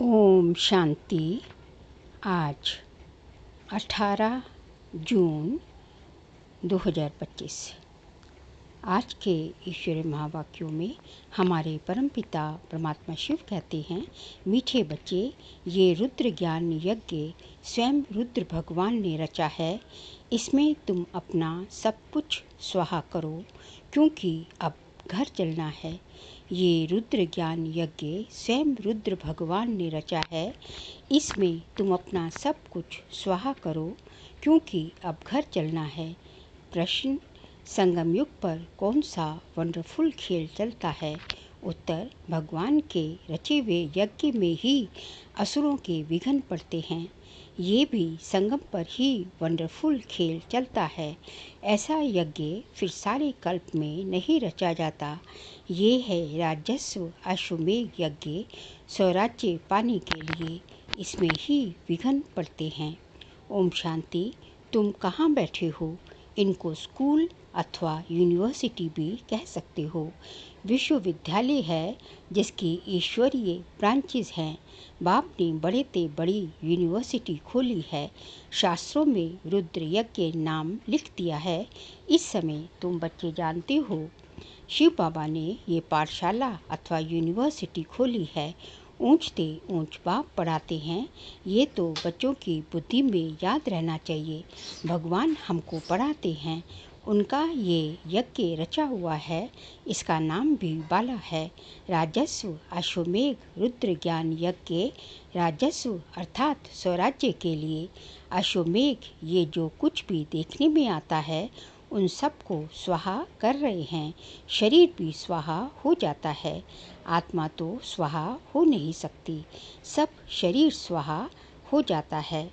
ओम शांति। आज 18 जून 2025। आज के ईश्वरीय महावाक्यों में हमारे परमपिता परमात्मा शिव कहते हैं, मीठे बच्चे, ये रुद्र ज्ञान यज्ञ स्वयं रुद्र भगवान ने रचा है। इसमें तुम अपना सब कुछ स्वाहा करो, क्योंकि अब घर चलना है। ये रुद्र ज्ञान यज्ञ स्वयं रुद्र भगवान ने रचा है। इसमें तुम अपना सब कुछ स्वाहा करो, क्योंकि अब घर चलना है। प्रश्न: संगम युग पर कौन सा वंडरफुल खेल चलता है? उत्तर: भगवान के रचे हुए यज्ञ में ही असुरों के विघ्न पड़ते हैं। ये भी संगम पर ही वंडरफुल खेल चलता है। ऐसा यज्ञ फिर सारे कल्प में नहीं रचा जाता। ये है राजस्व अश्वमेघ यज्ञ, स्वराज्य पाने के लिए इसमें ही विघ्न पड़ते हैं। ओम शांति। तुम कहाँ बैठे हो? इनको स्कूल अथवा यूनिवर्सिटी भी कह सकते हो। विश्वविद्यालय है जिसकी ईश्वरीय ब्रांचेस हैं। बाप ने बड़े ते बड़ी यूनिवर्सिटी खोली है। शास्त्रों में रुद्र यज्ञ नाम लिख दिया है। इस समय तुम बच्चे जानते हो, शिव बाबा ने ये पाठशाला अथवा यूनिवर्सिटी खोली है। ऊंचते ऊंच बाप पढ़ाते हैं। ये तो बच्चों की बुद्धि में याद रहना चाहिए। भगवान हमको पढ़ाते हैं। उनका ये यज्ञ रचा हुआ है। इसका नाम भी बाला है। राजस्व अश्वमेघ रुद्र ज्ञान यज्ञ। राजस्व अर्थात स्वराज्य के लिए। अश्वमेघ ये जो कुछ भी देखने में आता है उन सबको स्वाहा कर रहे हैं। शरीर भी स्वाहा हो जाता है। आत्मा तो स्वाहा हो नहीं सकती। सब शरीर स्वाहा हो जाता है,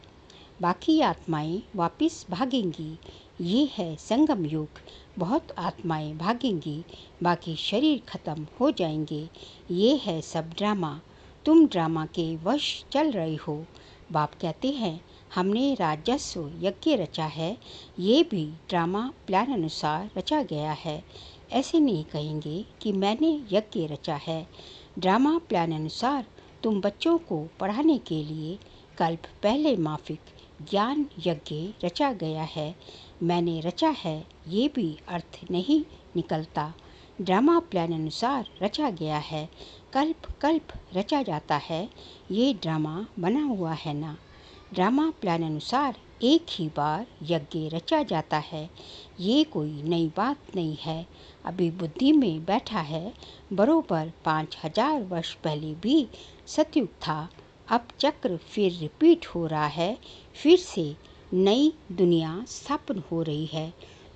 बाकी आत्माएं वापस भागेंगी। ये है संगम युग। बहुत आत्माएं भागेंगी, बाकी शरीर खत्म हो जाएंगे। ये है सब ड्रामा। तुम ड्रामा के वश चल रहे हो। बाप कहते हैं, हमने राजस्व यज्ञ रचा है। ये भी ड्रामा प्लान अनुसार रचा गया है। ऐसे नहीं कहेंगे कि मैंने यज्ञ रचा है। ड्रामा प्लान अनुसार तुम बच्चों को पढ़ाने के लिए कल्प पहले माफिक ज्ञान यज्ञ रचा गया है। मैंने रचा है, ये भी अर्थ नहीं निकलता। ड्रामा प्लान अनुसार रचा गया है। कल्प कल्प रचा जाता है। ये ड्रामा बना हुआ है ना। ड्रामा प्लान अनुसार एक ही बार यज्ञ रचा जाता है। ये कोई नई बात नहीं है। अभी बुद्धि में बैठा है। बरोबर 5000 वर्ष पहले भी सतयुग था। अब चक्र फिर रिपीट हो रहा है। फिर से नई दुनिया स्थापन हो रही है।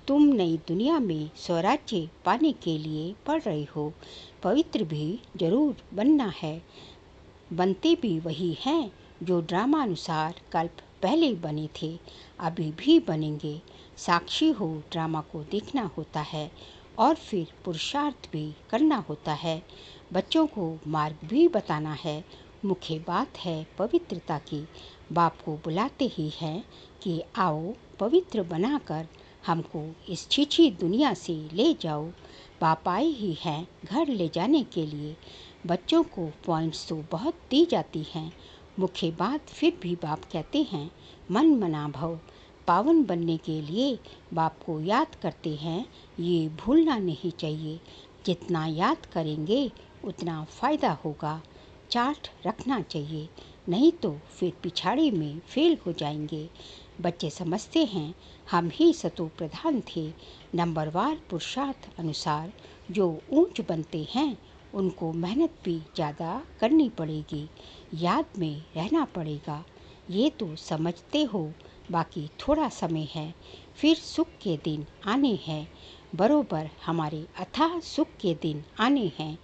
तुम नई दुनिया में स्वराज्य पाने के लिए पढ़ रहे हो। पवित्र भी जरूर बनना है। बनते भी वही हैं जो ड्रामा अनुसार कल्प पहले बने थे, अभी भी बनेंगे। साक्षी हो ड्रामा को देखना होता है और फिर पुरुषार्थ भी करना होता है। बच्चों को मार्ग भी बताना है। मुख्य बात है पवित्रता की। बाप को बुलाते ही हैं कि आओ पवित्र बनाकर हमको इस छीछी दुनिया से ले जाओ। बाप आए ही हैं घर ले जाने के लिए। बच्चों को पॉइंट्स तो बहुत दी जाती हैं। मुख्य बात फिर भी बाप कहते हैं, मन मना भव। पावन बनने के लिए बाप को याद करते हैं। ये भूलना नहीं चाहिए। जितना याद करेंगे उतना फ़ायदा होगा। चार्ट रखना चाहिए, नहीं तो फिर पिछाड़ी में फेल हो जाएंगे। बच्चे समझते हैं हम ही सतो प्रधान थे। नंबरवार पुरुषार्थ अनुसार जो ऊंच बनते हैं उनको मेहनत भी ज़्यादा करनी पड़ेगी। याद में रहना पड़ेगा। ये तो समझते हो। बाकी थोड़ा समय है, फिर सुख के दिन आने हैं। बरोबर हमारे अथाह सुख के दिन आने हैं।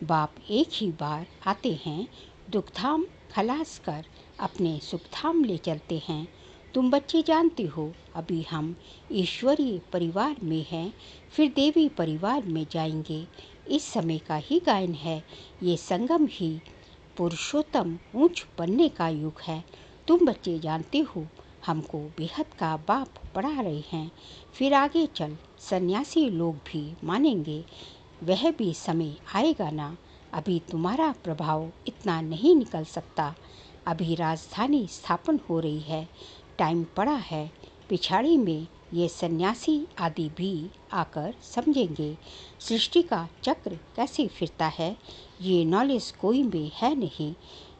बाप एक ही बार आते हैं। दुखधाम खलास कर अपने सुखधाम ले चलते हैं। तुम बच्चे जानते हो, अभी हम ईश्वरीय परिवार में हैं, फिर देवी परिवार में जाएंगे। इस समय का ही गायन है। ये संगम ही पुरुषोत्तम ऊंच बनने का युग है। तुम बच्चे जानते हो, हमको बेहद का बाप पढ़ा रहे हैं। फिर आगे चल सन्यासी लोग भी मानेंगे। वह भी समय आएगा ना। अभी तुम्हारा प्रभाव इतना नहीं निकल सकता। अभी राजधानी स्थापन हो रही है, टाइम पड़ा है। पिछाड़ी में ये सन्यासी आदि भी आकर समझेंगे सृष्टि का चक्र कैसे फिरता है। ये नॉलेज कोई में है नहीं।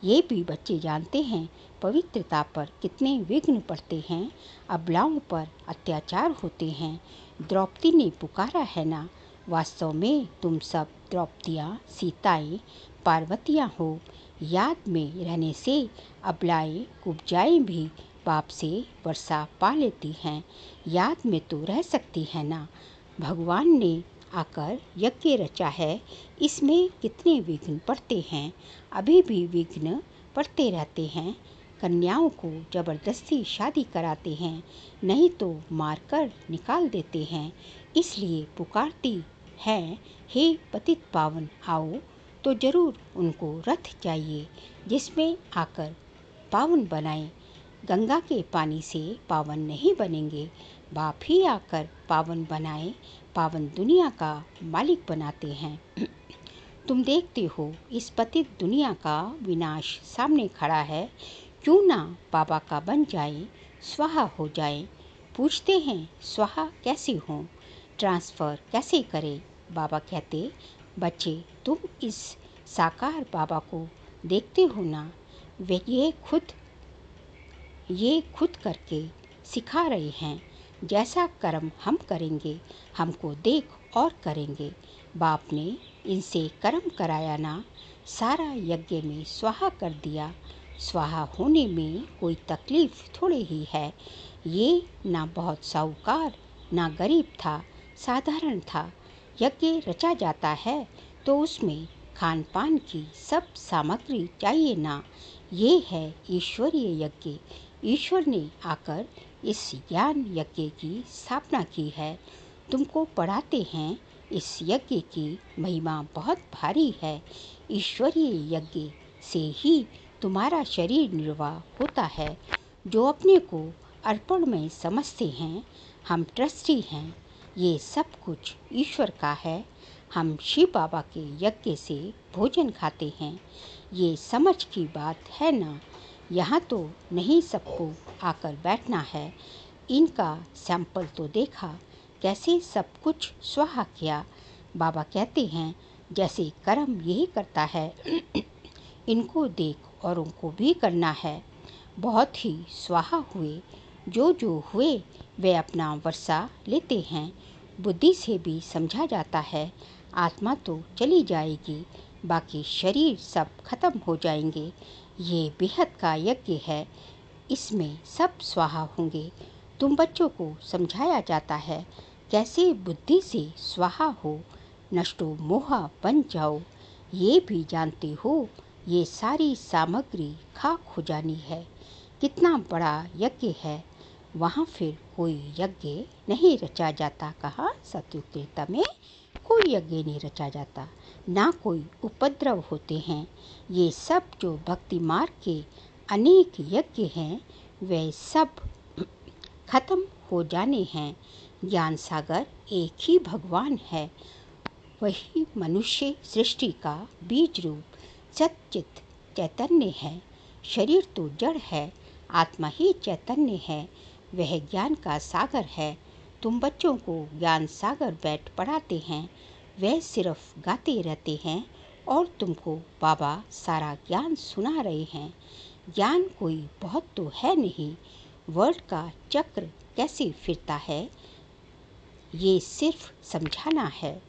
ये भी बच्चे जानते हैं पवित्रता पर कितने विघ्न पड़ते हैं, अबलाओं पर अत्याचार होते हैं। द्रौपदी ने पुकारा है ना, वास्तव में तुम सब द्रौपदियाँ, सीताएं, पार्वतियाँ हो। याद में रहने से अबलाएं कुब्जाएं भी बाप से वर्षा पा लेती हैं। याद में तो रह सकती है ना। भगवान ने आकर यज्ञ रचा है, इसमें कितने विघ्न पड़ते हैं, अभी भी विघ्न पड़ते रहते हैं। कन्याओं को जबरदस्ती शादी कराते हैं, नहीं तो मारकर निकाल देते हैं। इसलिए पुकारती हैं, हे पतित पावन आओ। तो जरूर उनको रथ चाहिए जिसमें आकर पावन बनाएं। गंगा के पानी से पावन नहीं बनेंगे, बाप ही आकर पावन बनाए, पावन दुनिया का मालिक बनाते हैं। तुम देखते हो इस पतित दुनिया का विनाश सामने खड़ा है, क्यों ना बाबा का बन जाए, स्वाहा हो जाए। पूछते हैं स्वाहा कैसे हों, ट्रांसफ़र कैसे करें। बाबा कहते, बच्चे तुम इस साकार बाबा को देखते हो ना, वे ये खुद करके सिखा रहे हैं। जैसा कर्म हम करेंगे, हमको देख और करेंगे। बाप ने इनसे कर्म कराया ना, सारा यज्ञ में स्वाहा कर दिया। स्वाहा होने में कोई तकलीफ थोड़ी ही है। ये ना बहुत साहूकार ना गरीब था, साधारण था। यज्ञ रचा जाता है तो उसमें खान पान की सब सामग्री चाहिए ना। ये है ईश्वरीय यज्ञ। ईश्वर ने आकर इस ज्ञान यज्ञ की स्थापना की है। तुमको पढ़ाते हैं इस यज्ञ की महिमा बहुत भारी है। ईश्वरीय यज्ञ से ही तुम्हारा शरीर निर्वाह होता है। जो अपने को अर्पण में समझते हैं, हम ट्रस्टी हैं, ये सब कुछ ईश्वर का है। हम शिव बाबा के यज्ञ से भोजन खाते हैं। ये समझ की बात है ना। यहाँ तो नहीं सबको आकर बैठना है। इनका सैंपल तो देखा, कैसे सब कुछ स्वाहा किया। बाबा कहते हैं जैसे कर्म यही करता है, इनको देख औरों को भी करना है। बहुत ही स्वाहा हुए, जो हुए वे अपना वर्षा लेते हैं। बुद्धि से भी समझा जाता है, आत्मा तो चली जाएगी, बाकी शरीर सब खत्म हो जाएंगे। ये बेहद का यज्ञ है, इसमें सब स्वाहा होंगे। तुम बच्चों को समझाया जाता है कैसे बुद्धि से स्वाहा हो, नष्टो मोहा बन जाओ। ये भी जानते हो ये सारी सामग्री खाक हो जानी है। कितना बड़ा यज्ञ है, वहाँ फिर कोई यज्ञ नहीं रचा जाता। कहाँ सतयुग त्रेता में कोई यज्ञ नहीं रचा जाता, ना कोई उपद्रव होते हैं। ये सब जो भक्ति मार्ग के अनेक यज्ञ हैं, वे सब खत्म हो जाने हैं। ज्ञान सागर एक ही भगवान है, वही मनुष्य सृष्टि का बीज रूप सच्चित चैतन्य है। शरीर तो जड़ है, आत्मा ही चैतन्य है, वह ज्ञान का सागर है। तुम बच्चों को ज्ञान सागर बैठ पढ़ाते हैं, वे सिर्फ गाते रहते हैं और तुमको बाबा सारा ज्ञान सुना रहे हैं। ज्ञान कोई बहुत तो है नहीं, वर्ल्ड का चक्र कैसे फिरता है ये सिर्फ समझाना है।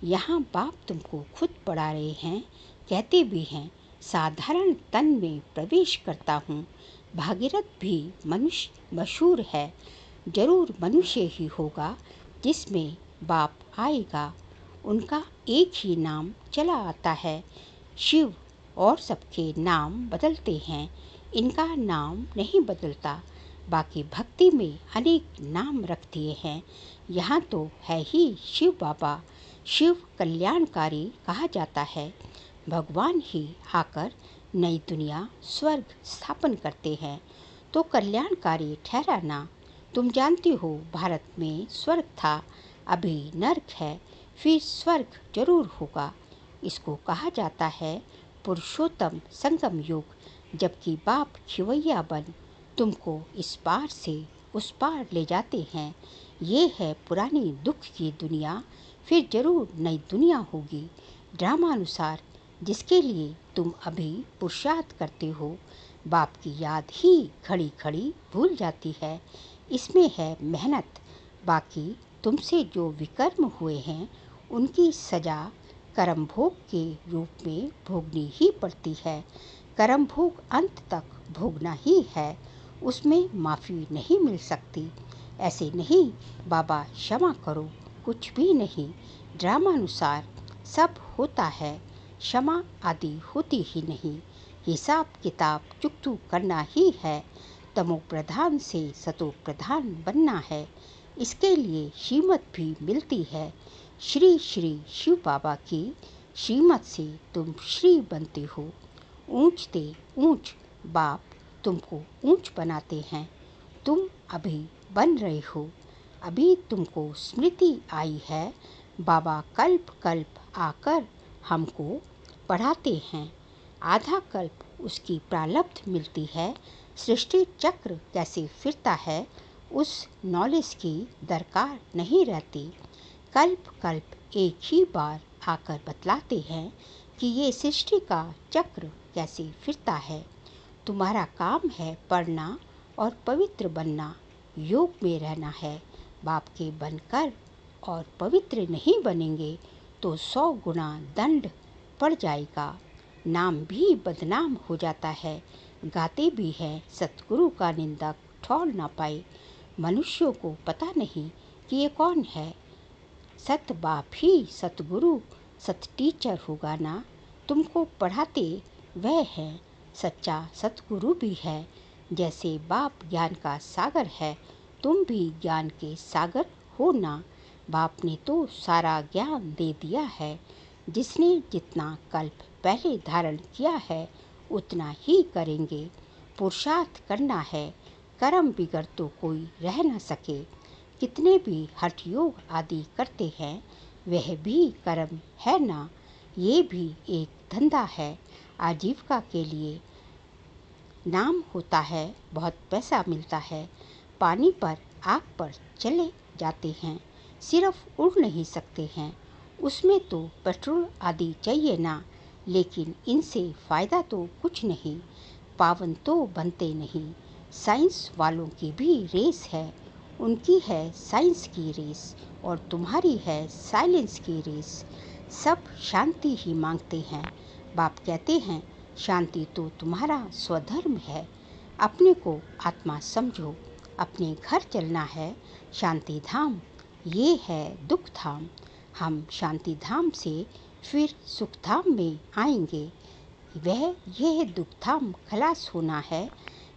यहाँ बाप तुमको खुद पढ़ा रहे हैं, कहते भी हैं साधारण तन में प्रवेश करता हूँ। भागीरथ भी मनुष्य मशहूर है, जरूर मनुष्य ही होगा जिसमें बाप आएगा। उनका एक ही नाम चला आता है शिव, और सबके नाम बदलते हैं, इनका नाम नहीं बदलता। बाकी भक्ति में अनेक नाम रख दिए हैं। यहाँ तो है ही शिव बाबा, शिव कल्याणकारी कहा जाता है। भगवान ही आकर नई दुनिया स्वर्ग स्थापन करते हैं, तो कल्याणकारी ठहरा ना। तुम जानते हो भारत में स्वर्ग था, अभी नर्क है, फिर स्वर्ग जरूर होगा। इसको कहा जाता है पुरुषोत्तम संगम युग, जबकि बाप खिवैया बन तुमको इस पार से उस पार ले जाते हैं। ये है पुरानी दुख की दुनिया, फिर जरूर नई दुनिया होगी। ड्रामानुसार जिसके लिए तुम अभी पुरुषार्थ करते हो, बाप की याद ही खड़ी खड़ी भूल जाती है। इसमें है मेहनत। बाकी तुमसे जो विकर्म हुए हैं उनकी सजा कर्म भोग के रूप में भोगनी ही पड़ती है। कर्म भोग अंत तक भोगना ही है, उसमें माफ़ी नहीं मिल सकती। ऐसे नहीं बाबा क्षमा करो, कुछ भी नहीं। ड्रामानुसार सब होता है, क्षमा आदि होती ही नहीं। हिसाब किताब चुकतू करना ही है। तमो प्रधान से सतो प्रधान बनना है। इसके लिए श्रीमत भी मिलती है। श्री श्री शिव बाबा की श्रीमत से तुम श्री बनते हो। ऊंचते ऊंच बाप तुमको ऊंच बनाते हैं। तुम अभी बन रहे हो। अभी तुमको स्मृति आई है। बाबा कल्प कल्प आकर हमको पढ़ाते हैं। आधा कल्प उसकी प्रारब्ध मिलती है। सृष्टि चक्र कैसे फिरता है उस नॉलेज की दरकार नहीं रहती। कल्प कल्प एक ही बार आकर बतलाते हैं कि ये सृष्टि का चक्र कैसे फिरता है। तुम्हारा काम है पढ़ना और पवित्र बनना, योग में रहना है। बाप के बनकर और पवित्र नहीं बनेंगे तो 100 गुना दंड पड़ जाएगा। नाम भी बदनाम हो जाता है। गाते भी हैं सतगुरु का निंदक ठौर ना पाए। मनुष्यों को पता नहीं कि ये कौन है। सत बाप ही सतगुरु सत टीचर होगा ना। तुमको पढ़ाते वह है, सच्चा सतगुरु भी है। जैसे बाप ज्ञान का सागर है, तुम भी ज्ञान के सागर हो ना। बाप ने तो सारा ज्ञान दे दिया है। जिसने जितना कल्प पहले धारण किया है उतना ही करेंगे। पुरुषार्थ करना है, कर्म बिगड़ तो कोई रह न सके। कितने भी हठ योग आदि करते हैं वह भी कर्म है ना। ये भी एक धंधा है, आजीविका के लिए। नाम होता है, बहुत पैसा मिलता है। पानी पर आग पर चले जाते हैं, सिर्फ उड़ नहीं सकते हैं। उसमें तो पेट्रोल आदि चाहिए ना। लेकिन इनसे फ़ायदा तो कुछ नहीं, पावन तो बनते नहीं। साइंस वालों की भी रेस है। उनकी है साइंस की रेस और तुम्हारी है साइलेंस की रेस। सब शांति ही मांगते हैं। बाप कहते हैं शांति तो तुम्हारा स्वधर्म है। अपने को आत्मा समझो। अपने घर चलना है। शांति धाम ये है दुख धाम। हम शांति धाम से फिर सुख धाम में आएंगे। यह दुख धाम खलास होना है।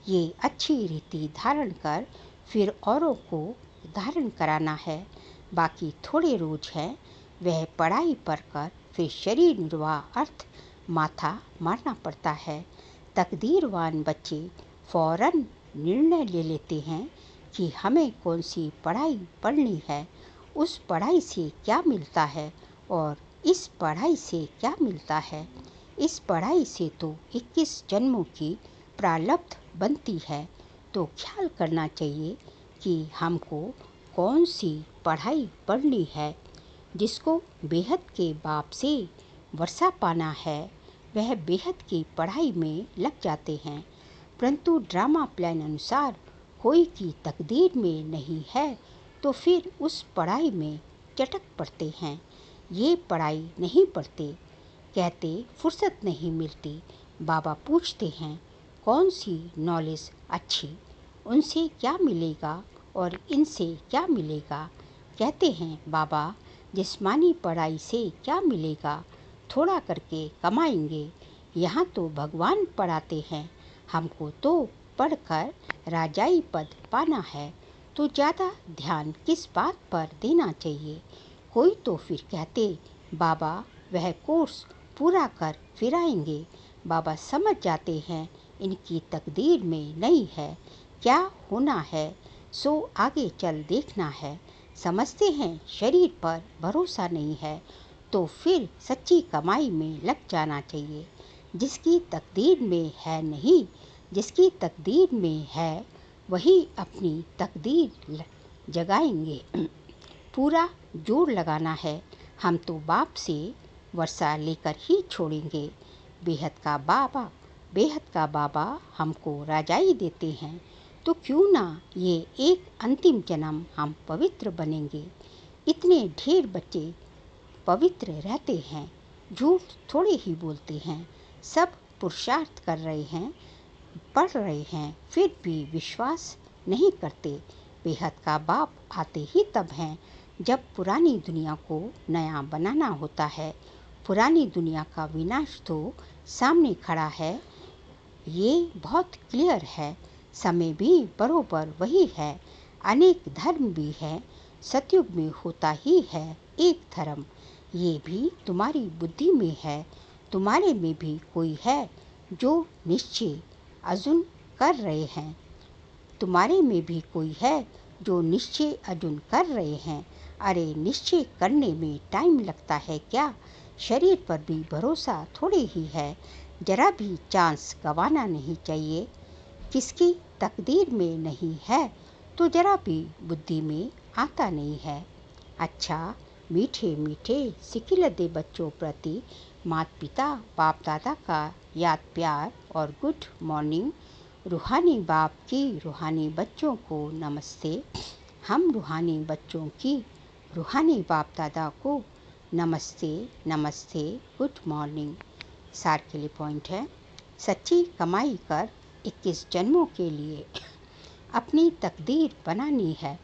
ये अच्छी रीति धारण कर फिर औरों को धारण कराना है। बाकी थोड़े रोज है, वह पढ़ाई पढ़कर फिर शरीर निर्वाह अर्थ माथा मारना पड़ता है। तकदीरवान बच्चे फौरन निर्णय ले लेते हैं कि हमें कौन सी पढ़ाई पढ़नी है, उस पढ़ाई से क्या मिलता है और इस पढ़ाई से क्या मिलता है। इस पढ़ाई से तो 21 जन्मों की प्रारब्ध बनती है। तो ख्याल करना चाहिए कि हमको कौन सी पढ़ाई पढ़नी है। जिसको बेहद के बाप से वर्षा पाना है वह बेहद की पढ़ाई में लग जाते हैं। परंतु ड्रामा प्लान अनुसार कोई की तकदीर में नहीं है तो फिर उस पढ़ाई में चटक पड़ते हैं। ये पढ़ाई नहीं पढ़ते, कहते फुर्सत नहीं मिलती। बाबा पूछते हैं कौन सी नॉलेज अच्छी, उनसे क्या मिलेगा और इनसे क्या मिलेगा। कहते हैं बाबा जिस्मानी पढ़ाई से क्या मिलेगा, थोड़ा करके कमाएंगे। यहाँ तो भगवान पढ़ाते हैं, हमको तो पढ़कर राजाई पद पाना है। तो ज़्यादा ध्यान किस बात पर देना चाहिए। कोई तो फिर कहते बाबा वह कोर्स पूरा कर फिर आएंगे। बाबा समझ जाते हैं इनकी तकदीर में नहीं है, क्या होना है सो आगे चल देखना है। समझते हैं शरीर पर भरोसा नहीं है तो फिर सच्ची कमाई में लग जाना चाहिए। जिसकी तकदीर में है नहीं, जिसकी तकदीर में है वही अपनी तकदीर जगाएंगे। पूरा जोर लगाना है, हम तो बाप से वर्षा लेकर ही छोड़ेंगे। बेहद का बाबा हमको राजाई देते हैं, तो क्यों ना ये एक अंतिम जन्म हम पवित्र बनेंगे। इतने ढेर बच्चे पवित्र रहते हैं, झूठ थोड़े ही बोलते हैं, सब पुरुषार्थ कर रहे हैं, पढ़ रहे हैं, फिर भी विश्वास नहीं करते। बेहद का बाप आते ही तब हैं जब पुरानी दुनिया को नया बनाना होता है। पुरानी दुनिया का विनाश तो सामने खड़ा है, ये बहुत क्लियर है। समय भी बरोबर वही है, अनेक धर्म भी है, सतयुग में होता ही है एक धर्म। ये भी तुम्हारी बुद्धि में है, तुम्हारे में भी कोई है जो निश्चय अर्जुन कर रहे हैं, तुम्हारे में भी कोई है जो निश्चय अर्जुन कर रहे हैं। अरे निश्चय करने में टाइम लगता है क्या, शरीर पर भी भरोसा थोड़े ही है, जरा भी चांस गंवाना नहीं चाहिए। किसकी तकदीर में नहीं है तो जरा भी बुद्धि में आता नहीं है। अच्छा मीठे मीठे सिकिलदे बच्चों प्रति माता पिता बाप दादा का याद प्यार और गुड मॉर्निंग। रूहानी बाप की रूहानी बच्चों को नमस्ते। हम रूहानी बच्चों की रूहानी बाप दादा को नमस्ते नमस्ते, गुड मॉर्निंग। सार के लिए पॉइंट है, सच्ची कमाई कर 21 जन्मों के लिए अपनी तकदीर बनानी है।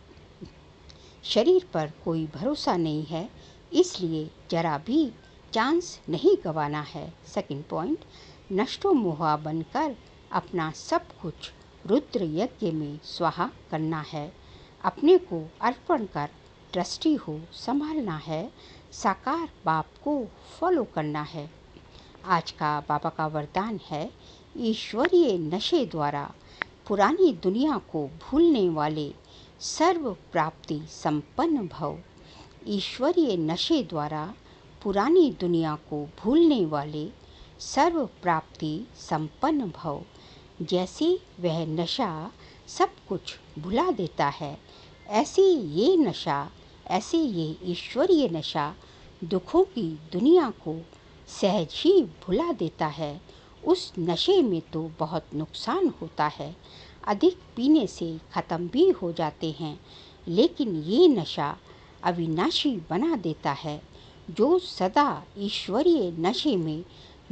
शरीर पर कोई भरोसा नहीं है, इसलिए जरा भी चांस नहीं गंवाना है। सेकंड पॉइंट, नष्टो मोहा बनकर अपना सब कुछ रुद्र यज्ञ में स्वाहा करना है। अपने को अर्पण कर ट्रस्टी हो संभालना है, साकार बाप को फॉलो करना है। आज का बाबा का वरदान है, ईश्वरीय नशे द्वारा पुरानी दुनिया को भूलने वाले सर्व प्राप्ति संपन्न भव। ईश्वरीय नशे द्वारा पुरानी दुनिया को भूलने वाले सर्व प्राप्ति संपन्न भव। जैसे वह नशा सब कुछ भुला देता है, ऐसे ये ईश्वरीय नशा दुखों की दुनिया को सहज ही भुला देता है। उस नशे में तो बहुत नुकसान होता है, अधिक पीने से ख़त्म भी हो जाते हैं, लेकिन ये नशा अविनाशी बना देता है। जो सदा ईश्वरीय नशे में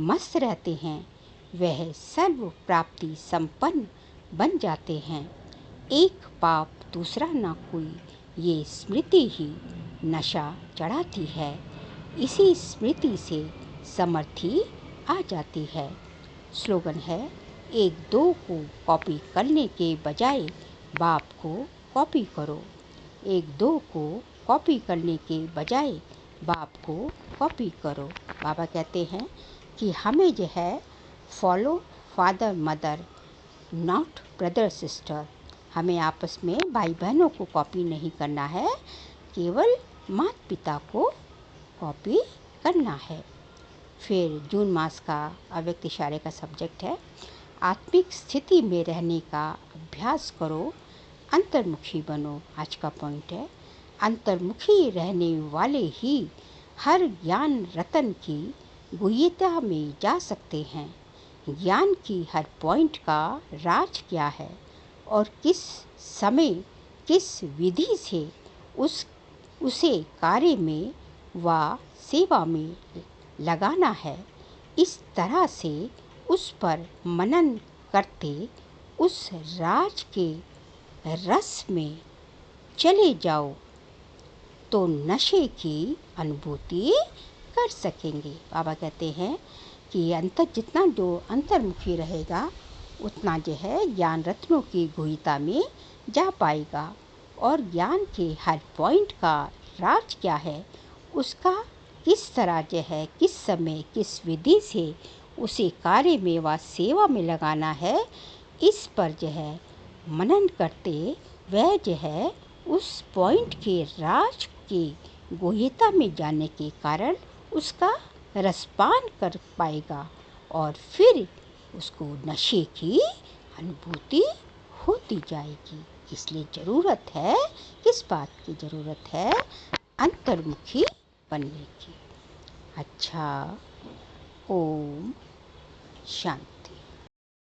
मस्त रहते हैं वह सर्व प्राप्ति संपन्न बन जाते हैं। एक पाप दूसरा ना कोई, ये स्मृति ही नशा चढ़ाती है। इसी स्मृति से समर्थी आ जाती है। स्लोगन है, एक दो को कॉपी करने के बजाय बाप को कॉपी करो। एक दो को कॉपी करने के बजाय बाप को कॉपी करो। बाबा कहते हैं कि हमें जो है follow father mother not brother sister, हमें आपस में भाई बहनों को कॉपी नहीं करना है, केवल माता पिता को कॉपी करना है। फिर जून मास का अव्यक्त इशारे का सब्जेक्ट है, आत्मिक स्थिति में रहने का अभ्यास करो, अंतर्मुखी बनो। आज का पॉइंट है, अंतर्मुखी रहने वाले ही हर ज्ञान रतन की गुह्यता में जा सकते हैं। ज्ञान की हर पॉइंट का राज क्या है और किस समय किस विधि से उसे कार्य में व सेवा में लगाना है, इस तरह से उस पर मनन करते उस राज के रस में चले जाओ तो नशे की अनुभूति कर सकेंगे। बाबा कहते हैं कि जितना जो अंतर्मुखी रहेगा उतना जो है ज्ञान रत्नों की गुह्यता में जा पाएगा, और ज्ञान के हर पॉइंट का राज क्या है, उसका किस तरह जो है किस समय किस विधि से उसे कार्य में व सेवा में लगाना है, इस पर जो है मनन करते वह जो है उस पॉइंट के राज की गुह्यता में जाने के कारण उसका रसपान कर पाएगा और फिर उसको नशे की अनुभूति होती जाएगी। इसलिए ज़रूरत है, किस बात की ज़रूरत है? अंतर्मुखी बनने की। अच्छा, ओम शांति।